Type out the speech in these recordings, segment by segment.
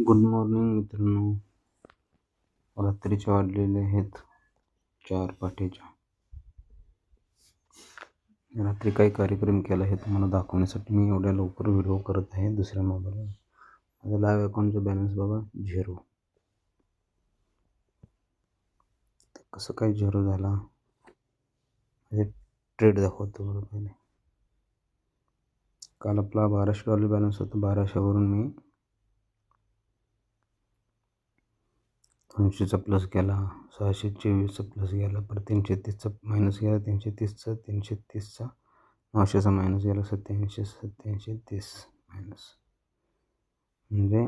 Good morning मित्रांनो. रात्रीचे वाजलेले आहेत 4 पहाटेच्या. रात्री काही कार्यक्रम केला हे तुम्हाला दाखवण्यासाठी मी एवढ्या लवकर व्हिडिओ करत आहे दुसऱ्या मोबाईलवर. माझा लाईव्ह अकाउंटचा बॅलन्स बघा 0. कसं काय 0 झाला म्हणजे ट्रेड दाखवतो बरं. पहिले काल आपला $1200 बॅलन्स होता. 1200वरून मी 200चा प्लस केला, 624चा प्लस गेला, परत 330चा मायनस गेला, 330चा, 330चा, 900चा मायनस गेला, 87 30 मायनस. म्हणजे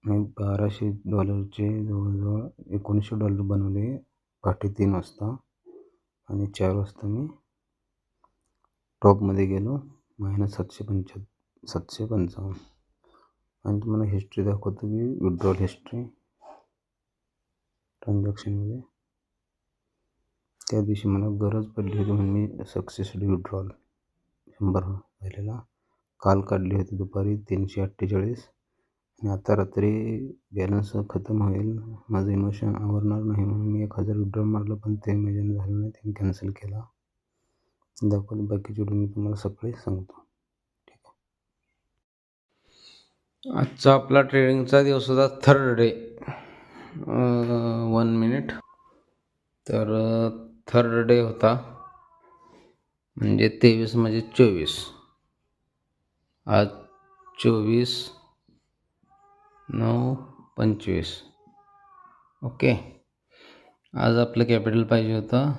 मी $1200चे जवळजवळ $1900 बनवले पहाटे 3 वाजता. आणि 4 वाजता मी टॉपमध्ये गेलो -755. आणि तुम्हाला हिस्ट्री दाखवतो की विड्रॉल हिस्ट्री ट्रान्झॅक्शनमध्ये. त्या दिवशी मला गरज पडली होती म्हणून मी सक्सेसफुली विड्रॉल 100 झालेला. काल काढली होती दुपारी 348. आणि आता रात्री बॅलन्स खतम होईल, माझं इमोशन आवरणार नाही म्हणून मी 1000 विड्रॉल मारलं, पण ते माझ्याने झालं नाही, त्यांनी कॅन्सल केला. दाखवलं बाकीचे व्हिडिओ मी तुम्हाला सकाळी सांगतो. ठीक आहे. आजचा आपला ट्रेडिंगचा दिवस होता थर्ड डे. 1 मिनिट. तर थर्ड डे होता म्हणजे 23 म्हणजे 24. आज 24/9/25. ओके. आज आपलं कॅपिटल पाहिजे होतं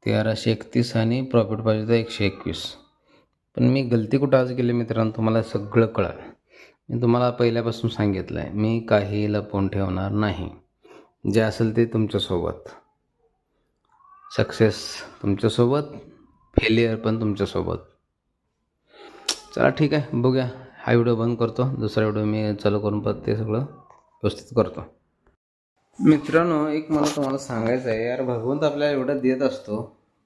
1331 आणि प्रॉफिट पाहिजे होतं 121. पण मी गलती कुठं आज केली मित्रांनो, तुम्हाला सगळं कळाल. मी तुम्हाला पहिल्यापासून सांगितलं आहे, मी काही लपवून ठेवणार नाही. जे असेल ते तुमच्यासोबत. सक्सेस तुमच्यासोबत, फेलियर पण तुमच्यासोबत. चला ठीक आहे, बघूया. हा व्हिडिओ बंद करतो, दुसरा व्हिडिओ मी चालू करून परत ते सगळं व्यवस्थित करतो. मित्रांनो, एक मला तुम्हाला सांगायचं आहे यार, भगवंत आपल्याला एवढं देत असतो,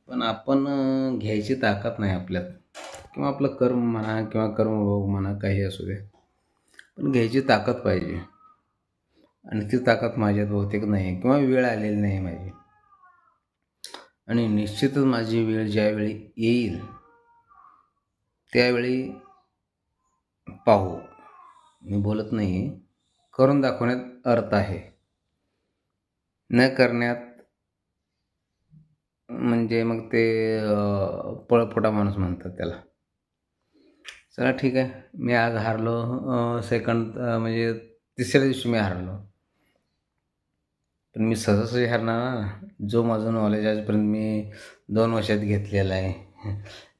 पण आपण घ्यायची ताकद नाही आपल्यात. किंवा आपलं कर्म म्हणा किंवा कर्मभोग म्हणा, काही असू दे, पण घ्यायची ताकद पाहिजे. आणि ती ताकद माझ्यात बहुतेक नाही, किंवा वेळ आलेली नाही माझी. आणि निश्चितच माझी वेळ ज्यावेळी येईल त्यावेळी पाहू. मी बोलत नाही, करून दाखवण्यात अर्थ आहे. न करण्यात म्हणजे मग ते पळपुटा माणूस म्हणतात त्याला. चला ठीक आहे, मी आज हारलो. सेकंड म्हणजे तिसऱ्या दिवशी मी हारलो. पण मी सहजासहजी हारणार ना. जो माझं नॉलेज आजपर्यंत मी 2 वर्षात घेतलेलं आहे,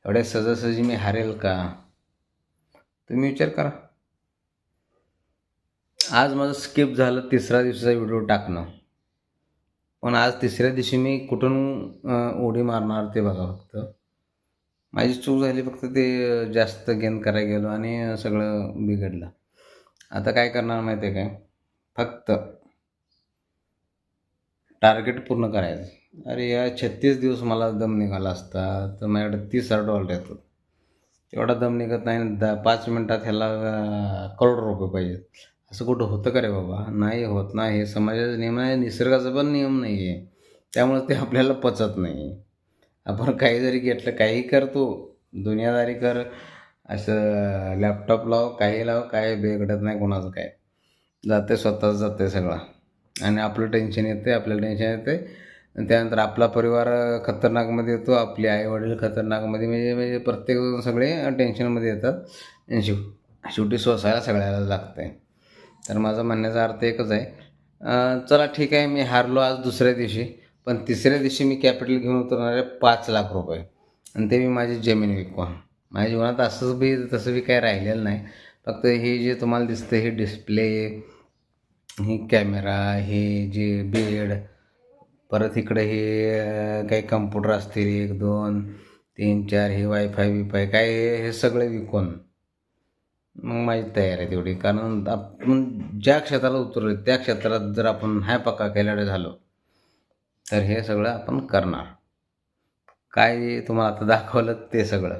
एवढ्या सहजासहजी मी हारेल का? तुम्ही विचार करा. आज माझं स्किप झालं तिसऱ्या दिवसाचा व्हिडिओ टाकणं, पण आज तिसऱ्या दिवशी मी कुठून उडी मारणार ते बघा. फक्त माझी चूक झाली, फक्त ते जास्त गेन करायला गेलो आणि सगळं बिघडलं. आता काय करणार माहिती आहे काय? फक्त टार्गेट पूर्ण करायचं. अरे या 36 दिवस मला दम निघाला असता तर माझ्याकडे $30,000 येतात. एवढा दम निघत नाही. 5 मिनटात ह्याला करोड रुपये पाहिजेत. असं कुठं होतं का रे बाबा? नाही होत ना. हे समाजाचा नियम आहे, निसर्गाचा पण नियम नाही आहे. त्यामुळे ते आपल्याला पचत नाही. आपण काही जरी घेतलं, काही करतो, दुनियादारी कर, असं लॅपटॉप लाव, काही लाव, काय बिघडत नाही कोणाचं. काय जाते, स्वतःच जाते सगळं. आणि आपलं टेन्शन येते, आपल्याला टेन्शन येते. त्यानंतर आपला परिवार खतरनाकमध्ये येतो, आपले आईवडील खतरनाकमध्ये, म्हणजे प्रत्येकजण सगळे टेन्शनमध्ये येतात. आणि शेवटी सोसायला सगळ्याला लागतं आहे. तर माझा म्हणण्याचा अर्थ एकच आहे, चला ठीक आहे, मी हारलो आज दुसऱ्या दिवशी, पण तिसऱ्या दिवशी मी कॅपिटल घेऊन उतरणार आहे $5,00,000. आणि ते मी माझी जमीन विकून. माझ्या जीवनात तसं बी काही राहिलेलं नाही. फक्त हे जे तुम्हाला दिसतं, हे डिस्प्ले, हे कॅमेरा, हे जे बेड, परत इकडे हे काही कम्प्युटर असतील 1 2 3 4, हे वायफाय काय, हे सगळे विकून मग माझी तयारी आहे तेवढी. कारण आपण ज्या क्षेत्राला उतरलो त्या क्षेत्रात जर आपण पक्का केलेलं झालो तर हे सगळं आपण करणार. काय तुम्हाला आता दाखवलं ते सगळं.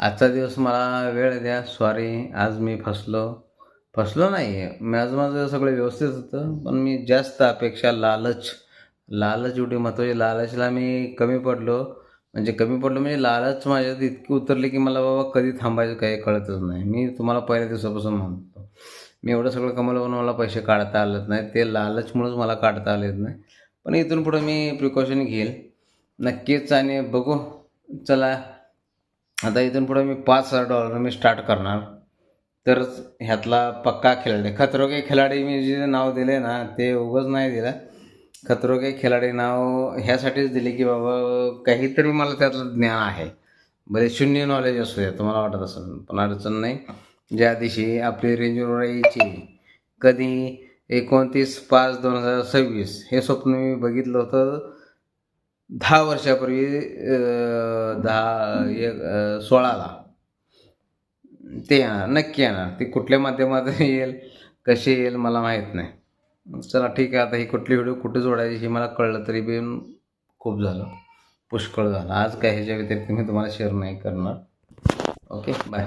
आजचा दिवस मला वेळ द्या. सॉरी, आज मी फसलो. फसलो नाही आहे. माझं सगळं व्यवस्थित होतं, पण मी जास्त अपेक्षा, लालच एवढी महत्त्वाची. लालचला मी कमी पडलो. म्हणजे लालच माझ्यात इतकी उतरली, की मला बाबा कधी थांबायचं काही कळतच नाही. मी तुम्हाला पहिल्या दिवसापासून म्हणतो, मी एवढं सगळं कमवलं पण मला पैसे काढता आलेत नाही. ते लालचमुळंच मला काढता आलेत नाही. पण इथून पुढं मी प्रिकॉशन घेईल नक्कीच. आणि बघू, चला आता इथून पुढे मी $5,000 मी स्टार्ट करणार. तरच ह्यातला पक्का खिलाडी, खतरो के खिलाडी मी जे नाव दिले ना, ते उगाच नाही दिलं. खतरो के खिलाडी नाव ह्यासाठीच दिले की बाबा काहीतरी मला त्यातलं ज्ञान आहे. भले शून्य नॉलेज असू द्या, तुम्हाला वाटत असेल पण अडचण नाही. ज्या दिवशी आपली रेंज रोवर यायची, कधी 29/5/2026 हे स्वप्न मी बघितलं होतं 10 वर्षापूर्वी. 16ला ते येणार, नक्की येणार. ती कुठल्या माध्यमातून येईल, कशी येईल मला माहीत नाही. चला ठीक आहे, आता ही कुठली व्हिडिओ कुठे जोडायची हे मला कळलं तरी बी खूप झालं, पुष्कळ झालं. आज काय ह्याच्या व्यतिरिक्त मी तुम्हाला शेअर नाही करणार. Okay, bye.